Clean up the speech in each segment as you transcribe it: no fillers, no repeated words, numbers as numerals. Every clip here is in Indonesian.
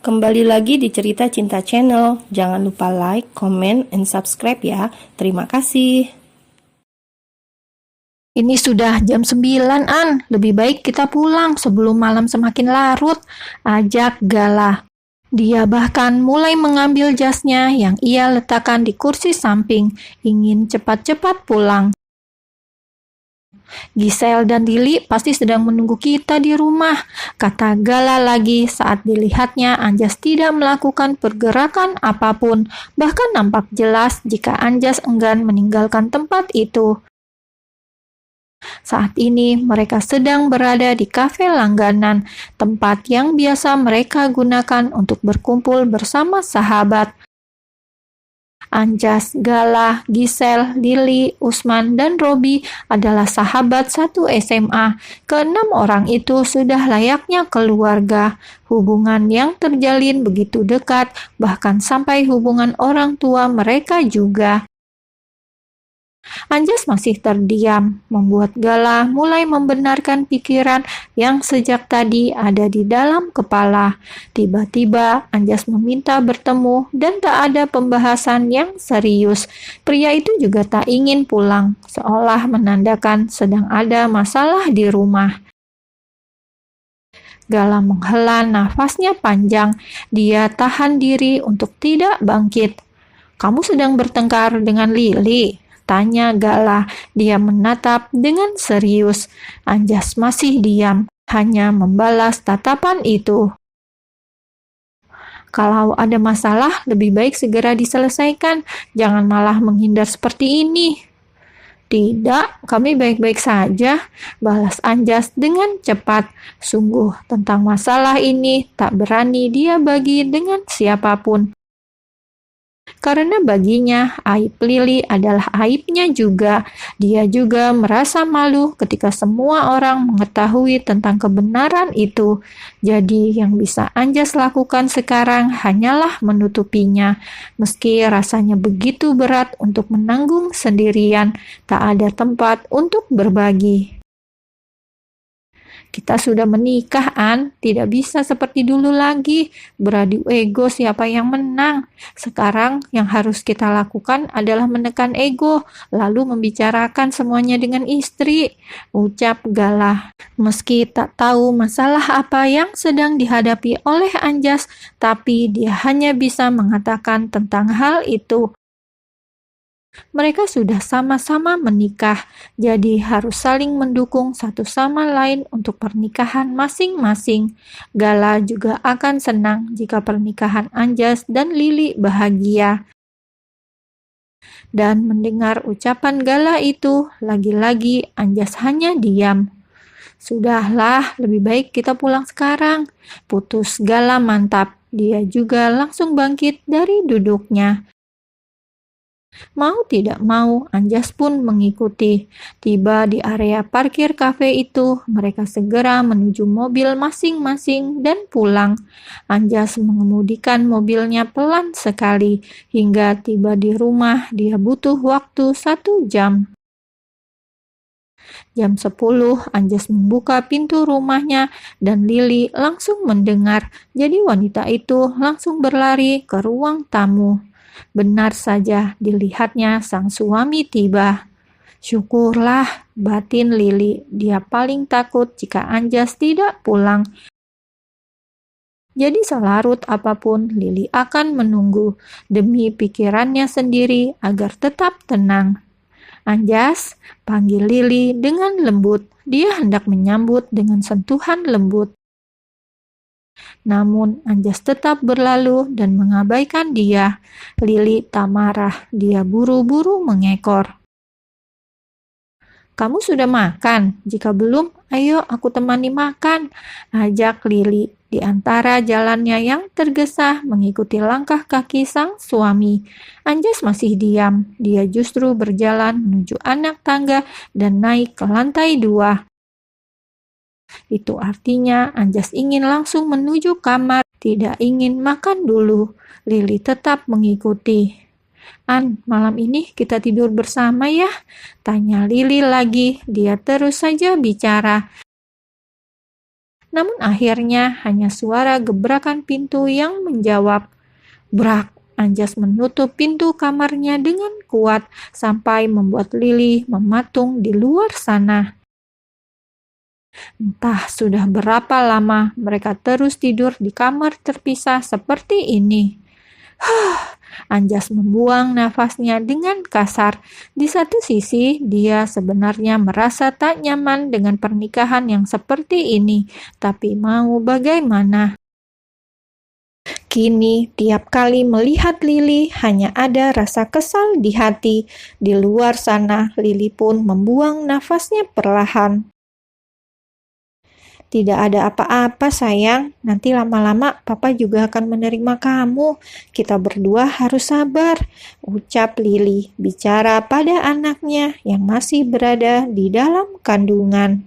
Kembali lagi di Cerita Cinta Channel. Jangan lupa like, comment, and subscribe ya. Terima kasih. Ini sudah jam 9, An. Lebih baik kita pulang sebelum malam semakin larut, ajak Gala. Dia bahkan mulai mengambil jasnya yang ia letakkan di kursi samping, ingin cepat-cepat pulang. Giselle dan Lily pasti sedang menunggu kita di rumah, kata Gala lagi saat dilihatnya Anjas tidak melakukan pergerakan apapun, bahkan nampak jelas jika Anjas enggan meninggalkan tempat itu. Saat ini mereka sedang berada di kafe langganan, tempat yang biasa mereka gunakan untuk berkumpul bersama sahabat. Anjas, Gala, Giselle, Lily, Usman, dan Robi adalah sahabat satu SMA. Keenam orang itu sudah layaknya keluarga. Hubungan yang terjalin begitu dekat, bahkan sampai hubungan orang tua mereka juga. Anjas masih terdiam, membuat Gala mulai membenarkan pikiran yang sejak tadi ada di dalam kepala. Tiba-tiba Anjas meminta bertemu dan tak ada pembahasan yang serius. Pria itu juga tak ingin pulang, seolah menandakan sedang ada masalah di rumah. Gala menghela nafasnya panjang. Dia tahan diri untuk tidak bangkit. "Kamu sedang bertengkar dengan Lily?" tanya Gala. Dia menatap dengan serius. Anjas masih diam, hanya membalas tatapan itu. "Kalau ada masalah, lebih baik segera diselesaikan. Jangan malah menghindar seperti ini." "Tidak, kami baik-baik saja," balas Anjas dengan cepat. Sungguh, tentang masalah ini tak berani dia bagi dengan siapapun. Karena baginya, aib Lily adalah aibnya juga. Dia juga merasa malu ketika semua orang mengetahui tentang kebenaran itu. Jadi yang bisa Anjas lakukan sekarang hanyalah menutupinya. Meski rasanya begitu berat untuk menanggung sendirian, tak ada tempat untuk berbagi. "Kita sudah menikah, An. Tidak bisa seperti dulu lagi, beradu ego siapa yang menang. Sekarang yang harus kita lakukan adalah menekan ego, lalu membicarakan semuanya dengan istri," ucap Gala. Meski tak tahu masalah apa yang sedang dihadapi oleh Anjas, tapi dia hanya bisa mengatakan tentang hal itu. Mereka sudah sama-sama menikah, jadi harus saling mendukung satu sama lain untuk pernikahan masing-masing. Gala juga akan senang jika pernikahan Anjas dan Lily bahagia. Dan mendengar ucapan Gala itu, lagi-lagi Anjas hanya diam. "Sudahlah, lebih baik kita pulang sekarang," putus Gala mantap. Dia juga langsung bangkit dari duduknya. Mau tidak mau, Anjas pun mengikuti. Tiba di area parkir kafe itu, mereka segera menuju mobil masing-masing dan pulang. Anjas mengemudikan mobilnya pelan sekali. Hingga tiba di rumah, dia butuh waktu 1 jam. Jam 10, Anjas membuka pintu rumahnya dan Lily langsung mendengar. Jadi wanita itu langsung berlari ke ruang tamu. Benar saja dilihatnya sang suami tiba. Syukurlah, batin Lily. Dia paling takut jika Anjas tidak pulang. Jadi selarut apapun, Lily akan menunggu demi pikirannya sendiri agar tetap tenang. "Anjas," panggil Lily dengan lembut. Dia hendak menyambut dengan sentuhan lembut. Namun Anjas tetap berlalu dan mengabaikan dia. Lily tak marah, dia buru-buru mengekor. "Kamu sudah makan? Jika belum, ayo aku temani makan," ajak Lily. Di antara jalannya yang tergesa mengikuti langkah kaki sang suami. Anjas masih diam, dia justru berjalan menuju anak tangga dan naik ke lantai 2. Itu artinya Anjas ingin langsung menuju kamar, tidak ingin makan dulu. Lily tetap mengikuti. "An, malam ini kita tidur bersama ya?" tanya Lily lagi. Dia terus saja bicara. Namun akhirnya hanya suara gebrakan pintu yang menjawab. Brak! Anjas menutup pintu kamarnya dengan kuat sampai membuat Lili mematung di luar sana. Entah sudah berapa lama mereka terus tidur di kamar terpisah seperti ini. Anjas membuang nafasnya dengan kasar. Di satu sisi, dia sebenarnya merasa tak nyaman dengan pernikahan yang seperti ini, tapi mau bagaimana? Kini, tiap kali melihat Lili, hanya ada rasa kesal di hati. Di luar sana, Lili pun membuang nafasnya perlahan. Tidak ada apa-apa sayang, nanti lama-lama papa juga akan menerima kamu. Kita berdua harus sabar, ucap Lili bicara pada anaknya yang masih berada di dalam kandungan.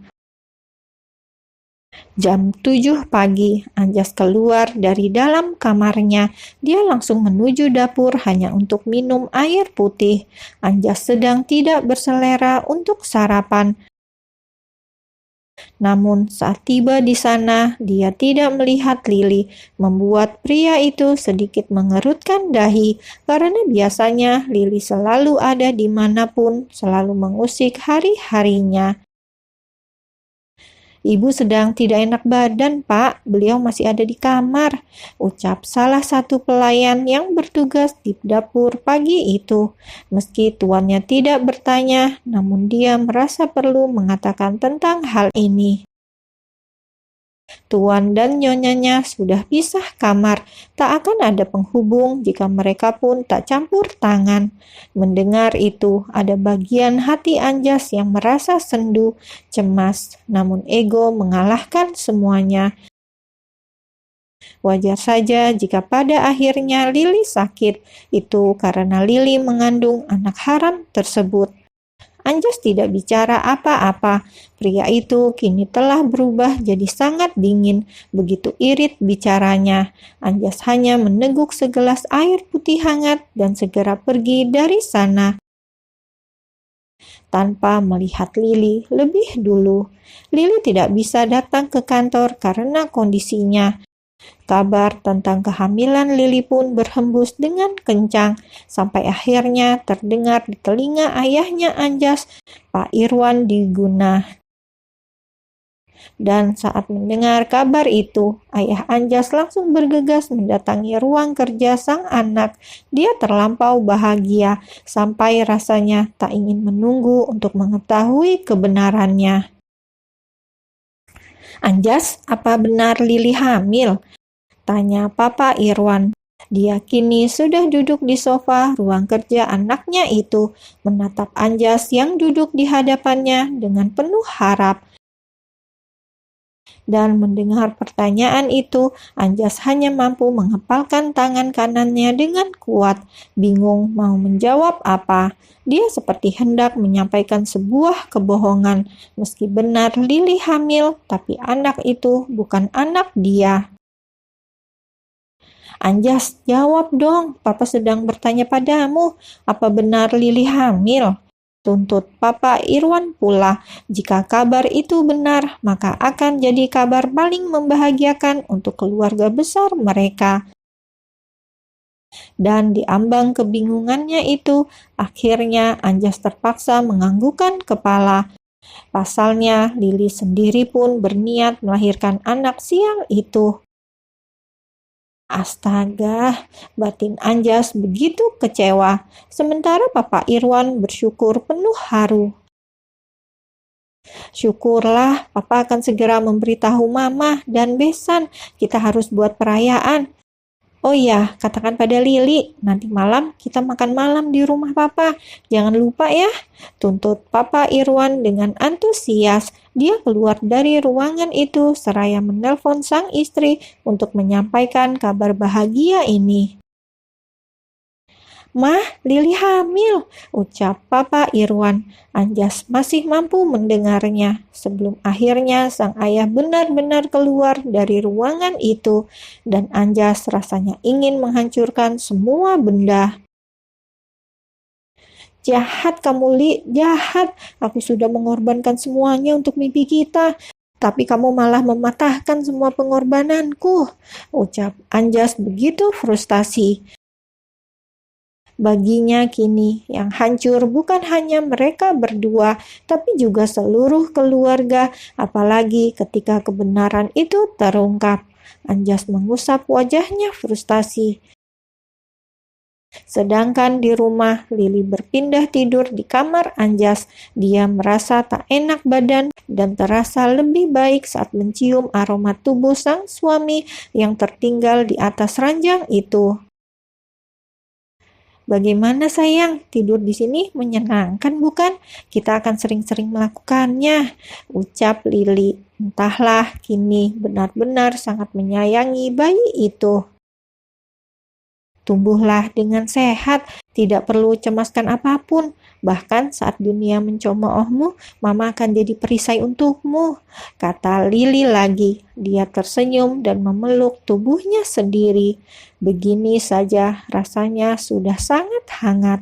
Jam 7 pagi, Anjas keluar dari dalam kamarnya. Dia langsung menuju dapur hanya untuk minum air putih. Anjas sedang tidak berselera untuk sarapan. Namun saat tiba di sana, dia tidak melihat Lili, membuat pria itu sedikit mengerutkan dahi, karena biasanya Lili selalu ada dimanapun, selalu mengusik hari-harinya. Ibu sedang tidak enak badan, Pak. Beliau masih ada di kamar, ucap salah satu pelayan yang bertugas di dapur pagi itu. Meski tuannya tidak bertanya, namun dia merasa perlu mengatakan tentang hal ini. Tuan dan nyonyanya sudah pisah kamar, tak akan ada penghubung jika mereka pun tak campur tangan. Mendengar itu, ada bagian hati Anjas yang merasa sendu, cemas, namun ego mengalahkan semuanya. Wajar saja jika pada akhirnya Lili sakit, itu karena Lili mengandung anak haram tersebut. Anjas tidak bicara apa-apa. Pria itu kini telah berubah jadi sangat dingin, begitu irit bicaranya. Anjas hanya meneguk segelas air putih hangat dan segera pergi dari sana. Tanpa melihat Lili lebih dulu. Lili tidak bisa datang ke kantor karena kondisinya. Kabar tentang kehamilan Lili pun berhembus dengan kencang, sampai akhirnya terdengar di telinga ayahnya Anjas, Pak Irwan di Guna. Dan saat mendengar kabar itu, ayah Anjas langsung bergegas mendatangi ruang kerja sang anak. Dia terlampau bahagia, sampai rasanya tak ingin menunggu untuk mengetahui kebenarannya. Anjas, apa benar Lili hamil? Tanya Papa Irwan. Dia kini sudah duduk di sofa ruang kerja anaknya itu, menatap Anjas yang duduk di hadapannya dengan penuh harap. Dan mendengar pertanyaan itu, Anjas hanya mampu mengepalkan tangan kanannya dengan kuat, bingung mau menjawab apa. Dia seperti hendak menyampaikan sebuah kebohongan, meski benar Lili hamil, tapi anak itu bukan anak dia. Anjas, jawab dong, Papa sedang bertanya padamu, apa benar Lili hamil? Tuntut Papa Irwan pula. Jika kabar itu benar, maka akan jadi kabar paling membahagiakan untuk keluarga besar mereka. Dan di ambang kebingungannya itu, akhirnya Anjas terpaksa menganggukkan kepala. Pasalnya, Lili sendiri pun berniat melahirkan anak siang itu. Astaga, batin Anjas begitu kecewa, sementara Papa Irwan bersyukur penuh haru. Syukurlah, Papa akan segera memberitahu Mama dan Besan, kita harus buat perayaan. Oh iya, katakan pada Lili, nanti malam kita makan malam di rumah Papa. Jangan lupa ya, tuntut Papa Irwan dengan antusias. Dia keluar dari ruangan itu seraya menelpon sang istri untuk menyampaikan kabar bahagia ini. Mah, Lili hamil, ucap Papa Irwan. Anjas masih mampu mendengarnya sebelum akhirnya sang ayah benar-benar keluar dari ruangan itu dan Anjas rasanya ingin menghancurkan semua benda. Jahat kamu, Li, jahat. Aku sudah mengorbankan semuanya untuk mimpi kita. Tapi kamu malah mematahkan semua pengorbananku, ucap Anjas begitu frustasi. Baginya kini yang hancur bukan hanya mereka berdua, tapi juga seluruh keluarga, apalagi ketika kebenaran itu terungkap. Anjas mengusap wajahnya frustasi. Sedangkan di rumah, Lili berpindah tidur di kamar Anjas. Dia merasa tak enak badan dan terasa lebih baik saat mencium aroma tubuh sang suami yang tertinggal di atas ranjang itu. Bagaimana sayang, tidur di sini menyenangkan bukan? Kita akan sering-sering melakukannya, ucap Lili. Entahlah, kini benar-benar sangat menyayangi bayi itu. Tumbuhlah dengan sehat, tidak perlu cemaskan apapun. Bahkan saat dunia mencemoohmu, Mama akan jadi perisai untukmu, kata Lili lagi. Dia tersenyum dan memeluk tubuhnya sendiri. Begini saja rasanya sudah sangat hangat.